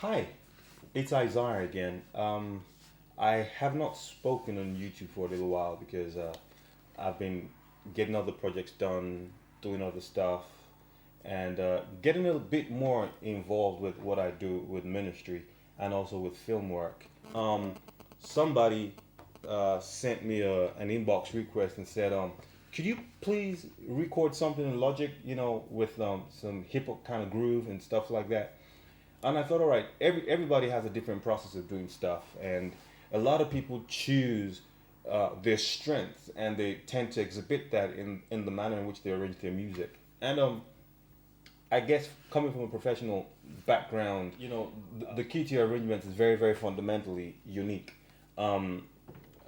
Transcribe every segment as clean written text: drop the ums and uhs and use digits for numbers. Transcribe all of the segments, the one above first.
Hi, it's Isaiah again. I have not spoken on YouTube for a little while because I've been getting other projects done, doing other stuff, and getting a bit more involved with what I do with ministry and also with film work. Somebody sent me an inbox request and said, could you please record something in Logic, with some hip hop kind of groove and stuff like that? And I thought, all right, everybody has a different process of doing stuff, and a lot of people choose their strengths, and they tend to exhibit that in the manner in which they arrange their music. And I guess coming from a professional background, the key to your arrangements is very, very fundamentally unique. Um,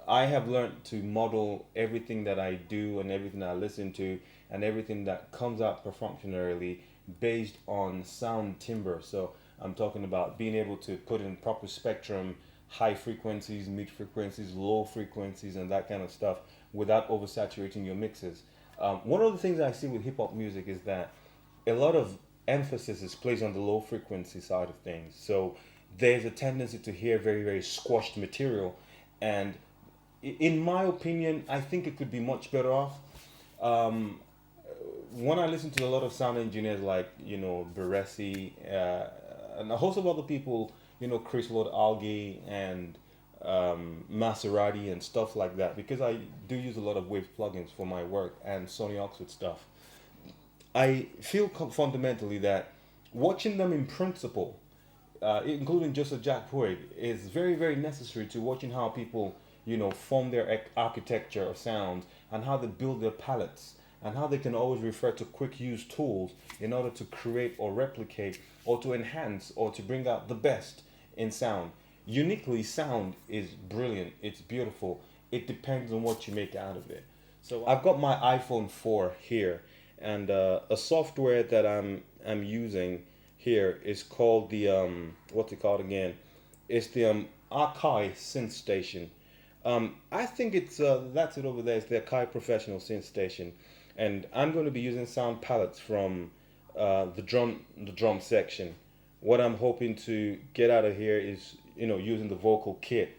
I have learned to model everything that I do and everything I listen to and everything that comes out perfunctorily based on sound timbre. So I'm talking about being able to put in proper spectrum, high frequencies, mid frequencies, low frequencies, and that kind of stuff without oversaturating your mixes. One of the things I see with hip hop music is that a lot of emphasis is placed on the low frequency side of things. So there's a tendency to hear very, very squashed material. And in my opinion, I think it could be much better off. Um, when I listen to a lot of sound engineers like, Baresi, and a host of other people, Chris Lord Alge and Maserati and stuff like that, because I do use a lot of Waves plugins for my work and Sony Oxford stuff. I feel fundamentally that watching them in principle, including Joseph Jack Boyd, is very, very necessary to watching how people, form their architecture of sounds and how they build their palettes and how they can always refer to quick use tools in order to create or replicate or to enhance or to bring out the best in sound. Uniquely, sound is brilliant, it's beautiful, it depends on what you make out of it. So I've got my iPhone 4 here, and a software that I'm using here is called the what's it called again? It's the Akai Synth Station. I think it's that's it over there. It's the Akai Professional Synth Station, and I'm going to be using sound palettes from the drum section. What I'm hoping to get out of here is using the vocal kit,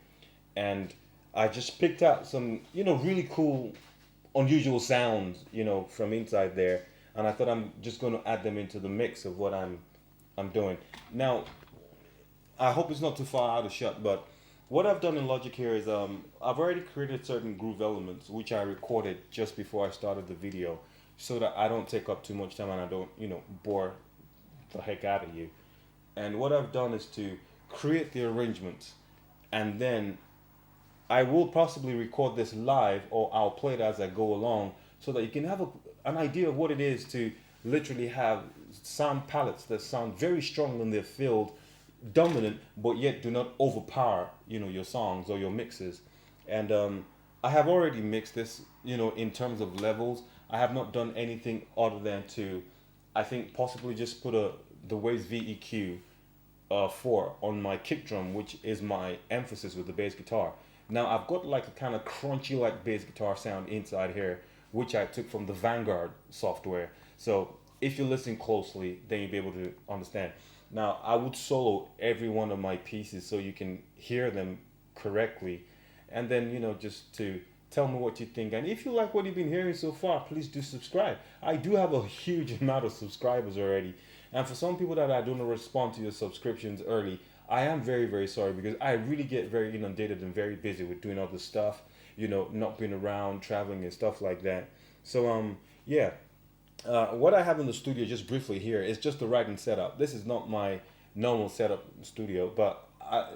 and I just picked out some really cool unusual sounds, from inside there, and I thought I'm just going to add them into the mix of what I'm doing. Now, I hope it's not too far out of shot, but what I've done in Logic here is I've already created certain groove elements which I recorded just before I started the video, so that I don't take up too much time and I don't bore the heck out of you. And what I've done is to create the arrangements, and then I will possibly record this live or I'll play it as I go along so that you can have an idea of what it is to literally have sound palettes that sound very strong in their field, dominant, but yet do not overpower, your songs or your mixes. And I have already mixed this, in terms of levels. I have not done anything other than to, I think, possibly just put the Waves VEQ 4 on my kick drum, which is my emphasis with the bass guitar. Now I've got like a kind of crunchy like bass guitar sound inside here, which I took from the Vanguard software. So if you listen closely, then you'll be able to understand. Now I would solo every one of my pieces so you can hear them correctly, and then just to tell me what you think. And if you like what you've been hearing so far, please do subscribe. I do have a huge amount of subscribers already, and for some people that I don't respond to your subscriptions early, I am very, very sorry, because I really get very inundated and very busy with doing other stuff, not being around, traveling and stuff like that. So yeah. What I have in the studio, just briefly here, is just the writing setup. This is not my normal setup studio, but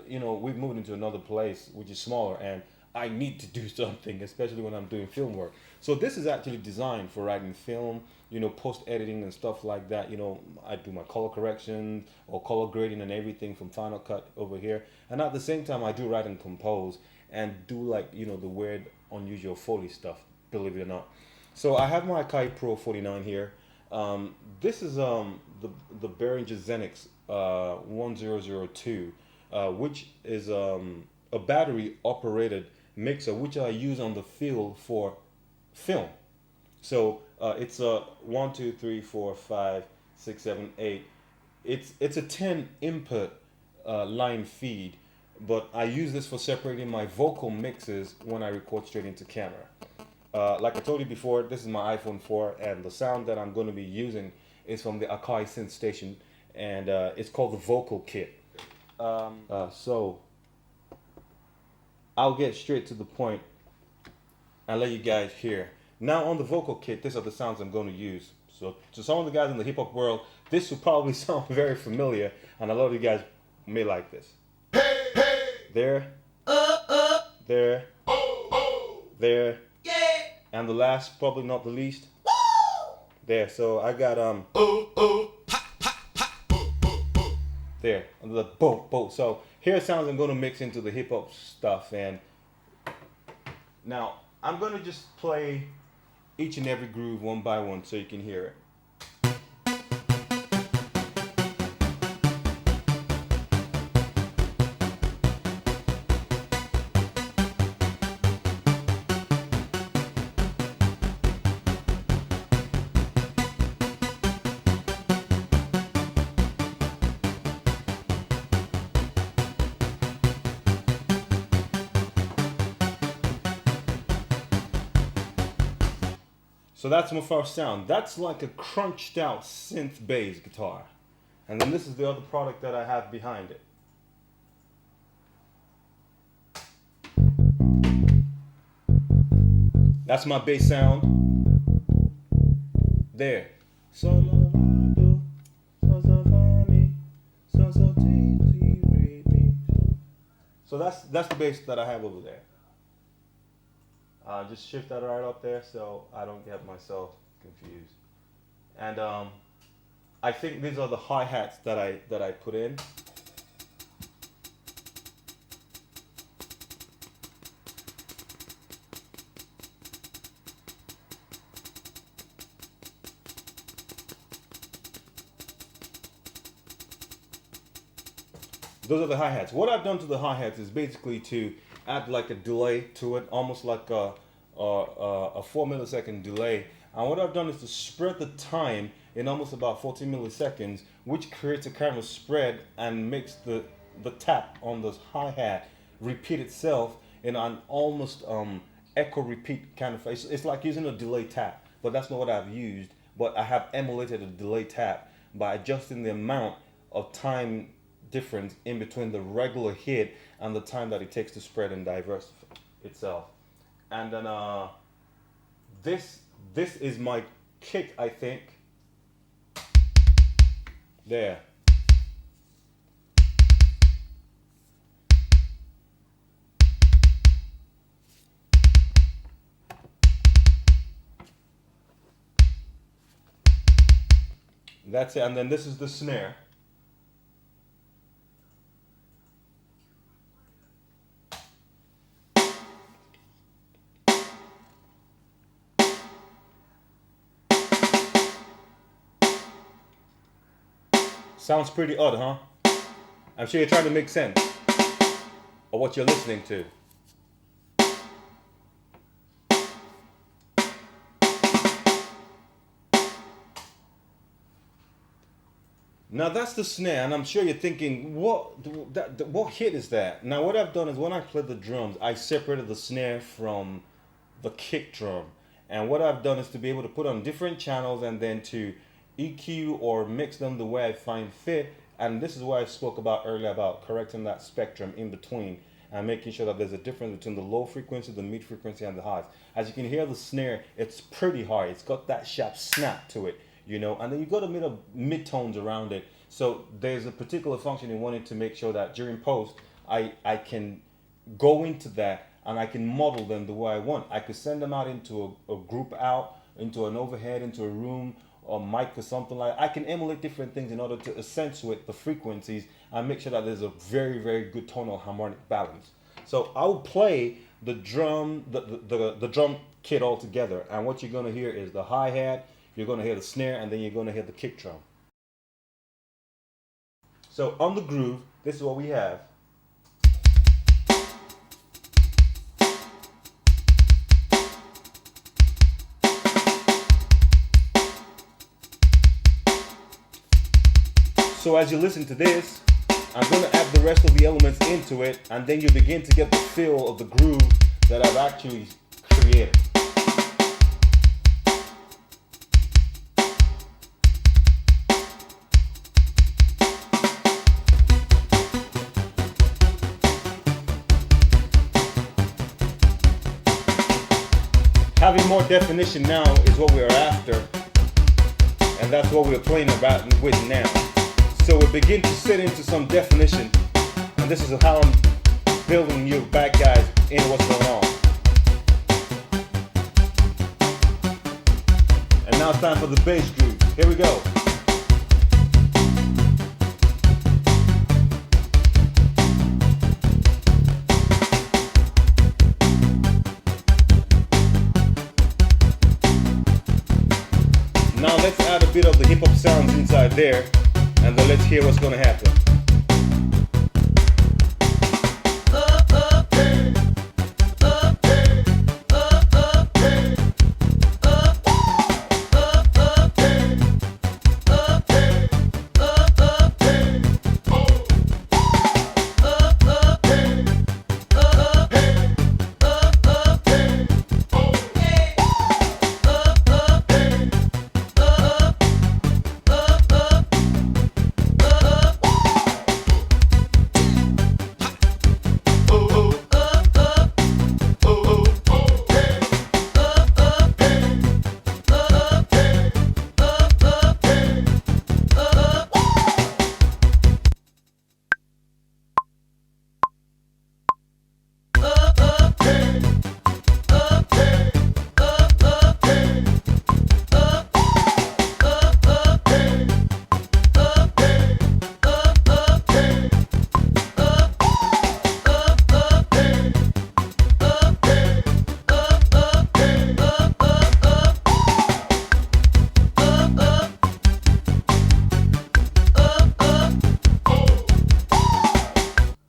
we've moved into another place which is smaller, and I need to do something, especially when I'm doing film work. So this is actually designed for writing film, post editing and stuff like that. I do my color correction or color grading and everything from Final Cut over here, and at the same time I do write and compose and do like the weird, unusual Foley stuff. Believe it or not. So I have my Kai Pro 49 here. This is the Behringer Xenix 1002, which is a battery operated mixer which I use on the field for film. So it's a 1, 2, 3, 4, 5, 6, 7, 8. It's a 10 input line feed, but I use this for separating my vocal mixes when I record straight into camera. Like I told you before, this is my iPhone 4, and the sound that I'm going to be using is from the Akai synth station, and it's called the vocal kit. So I'll get straight to the point and let you guys hear. Now on the vocal kit, these are the sounds I'm going to use. So to some of the guys in the hip hop world, this will probably sound very familiar, and a lot of you guys may like this. There, there, there, and the last, probably not the least, there. So I got there, the boom, boom. So here are sounds I'm going to mix into the hip hop stuff, and now I'm going to just play each and every groove one by one so you can hear it. So that's my first sound. That's like a crunched out synth bass guitar. And then this is the other product that I have behind it. That's my bass sound. There. So that's the bass that I have over there. Just shift that right up there so I don't get myself confused. And I think these are the hi-hats that I put in. Those are the hi-hats. What I've done to the hi-hats is basically to add like a delay to it, almost like a 4 millisecond delay. And what I've done is to spread the time in almost about 14 milliseconds, which creates a kind of spread and makes the tap on the hi-hat repeat itself in an almost echo repeat kind of face. It's like using a delay tap, but that's not what I've used. But I have emulated a delay tap by adjusting the amount of time difference in between the regular hit and the time that it takes to spread and diversify itself. And then this is my kick, I think. There. That's it. And then this is the snare. Sounds pretty odd, huh? I'm sure you're trying to make sense of what you're listening to. Now that's the snare, and I'm sure you're thinking, what hit is that? Now what I've done is when I played the drums, I separated the snare from the kick drum. And what I've done is to be able to put on different channels and then to EQ or mix them the way I find fit. And this is what I spoke about earlier about correcting that spectrum in between and making sure that there's a difference between the low frequency, the mid frequency, and the highs. As you can hear the snare, it's pretty high. It's got that sharp snap to it, you know, and then you've got a bit of mid-tones around it. So there's a particular function in wanting to make sure that during post, I can go into that and I can model them the way I want. I could send them out into a group out, into an overhead, into a room, or mic or something like that. I can emulate different things in order to accentuate the frequencies and make sure that there's a very, very good tonal harmonic balance. So I'll play the drum, the drum kit all together, and what you're gonna hear is the hi-hat, you're gonna hear the snare, and then you're gonna hear the kick drum. So on the groove, this is what we have. So as you listen to this, I'm going to add the rest of the elements into it, and then you begin to get the feel of the groove that I've actually created. Having more definition now is what we're after, and that's what we're playing about with now. So we begin to sit into some definition, and this is how I'm building you back guys in what's going on. And now it's time for the bass groove. Here we go. Now let's add a bit of the hip hop sounds inside there, and then let's hear what's gonna happen.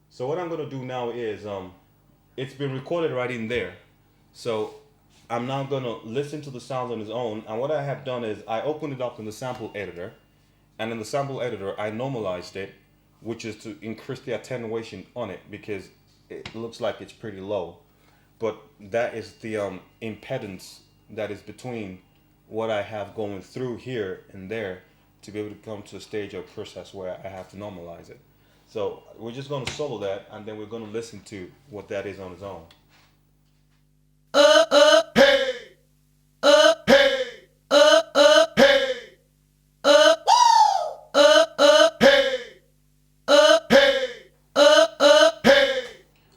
So what I'm gonna do now is, it's been recorded right in there. So I'm now gonna listen to the sound on its own. And what I have done is I opened it up in the sample editor, and in the sample editor I normalized it, which is to increase the attenuation on it because it looks like it's pretty low. But that is the impedance that is between what I have going through here and there to be able to come to a stage or process where I have to normalize it. So we're just going to solo that, and then we're going to listen to what that is on its own.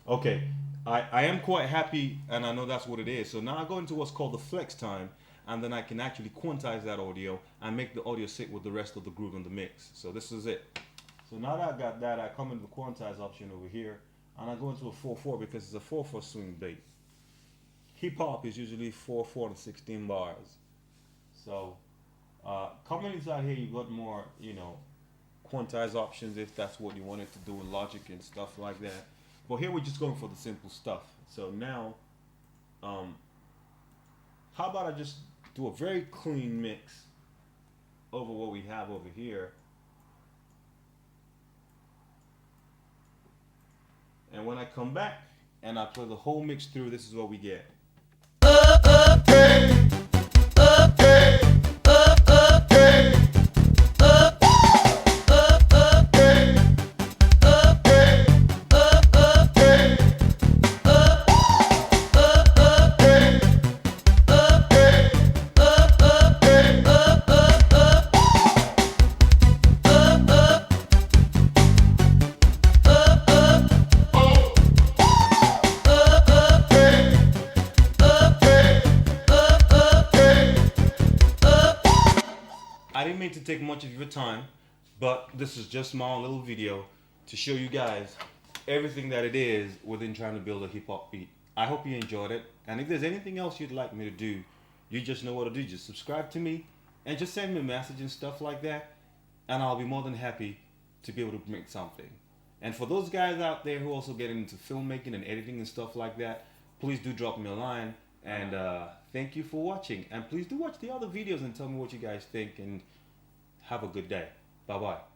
Okay, I am quite happy, and I know that's what it is. So now I go into what's called the flex time, and then I can actually quantize that audio and make the audio sit with the rest of the groove in the mix. So this is it. So now that I got that, I come into the quantize option over here, and I go into a 4/4 because it's a 4/4 swing beat. Hip hop is usually 4/4 to 16 bars. So coming inside here, you got more, quantize options if that's what you wanted to do in Logic and stuff like that. But here we're just going for the simple stuff. So now, how about I just do a very clean mix over what we have over here. And when I come back and I play the whole mix through, this is what we get. I didn't mean to take much of your time, but this is just my own little video to show you guys everything that it is within trying to build a hip hop beat. I hope you enjoyed it, and if there's anything else you'd like me to do, you just know what to do. Just subscribe to me and just send me a message and stuff like that, and I'll be more than happy to be able to make something. And for those guys out there who also get into filmmaking and editing and stuff like that, please do drop me a line. And thank you for watching. And please do watch the other videos and tell me what you guys think. And have a good day. Bye-bye.